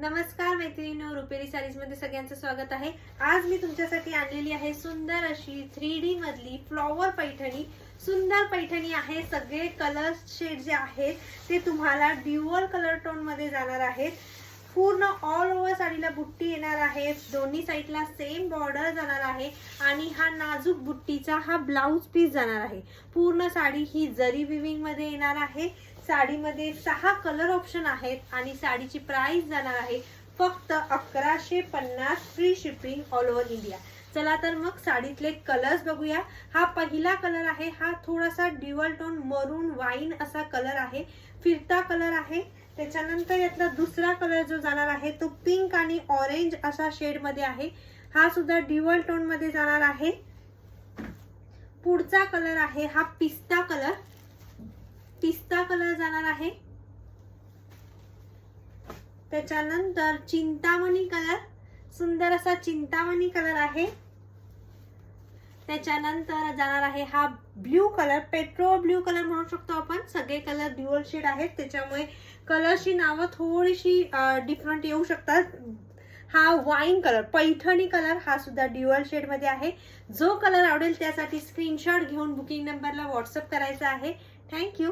नमस्कार मैत्रिणींनो, रुपेरी साडीज मध्ये सगळ्यांचं स्वागत आहे। आज मी तुमच्यासाठी आणलेली आहे सुंदर अशी 3D मधली फ्लॉवर पैठणी। सुंदर पैठणी आहे। सगळे कलर शेड जे आहेत ते तुम्हाला ड्युअल कलर टोन मध्ये जाणार आहेत। पूर्ण ऑल ओव्हर साडीला बुट्टी येणार आहे। दोन्ही साइडला सेम बॉर्डर जाणार आहे आणि हा नाजूक बुट्टीचा हा ब्लाउज पीस जाणार आहे। पूर्ण साडी ही जरी विविंग मध्ये येणार आहे। साडीमध्ये 6 कलर ऑप्शन आहेत आणि साडीची प्राइस जाणार आहे फक्त 1150 free shipping all over India. चला तर मग साडीतले कलर्स बघूया। हा पहिला कलर आहे, हा थोडासा ड्युअल टोन मरून वाईन असा कलर आहे, फिरता कलर आहे। त्याच्यानंतर यातला दुसरा कलर जो जाणार आहे तो पिंक आणि ऑरेंज असा शेड मध्ये आहे, हा सुद्धा ड्युअल टोन मध्ये जाणार आहे। पुढचा कलर आहे हा पिस्ता कलर, पिस्ता कलर जाणार आहे। त्याच्यानंतर चिंतामणी कलर, सुंदर असा चिंतामणी कलर आहे। त्याच्यानंतर जाणार आहे हा blue colour, petrol blue colour म्हणू शकतो आपण। सगळे कलर ड्युअल शेड आहेत त्याच्यामुळे कलरची नावं थोडीशी डिफरंट येऊ शकतात। हा वाईन कलर, पैठणी कलर, हा सुद्धा ड्युअल शेड मध्ये आहे। जो कलर आवडेल त्यासाठी स्क्रीनशॉट घेऊन बुकिंग नंबरला व्हॉट्सअप करायचा आहे। थँक्यू।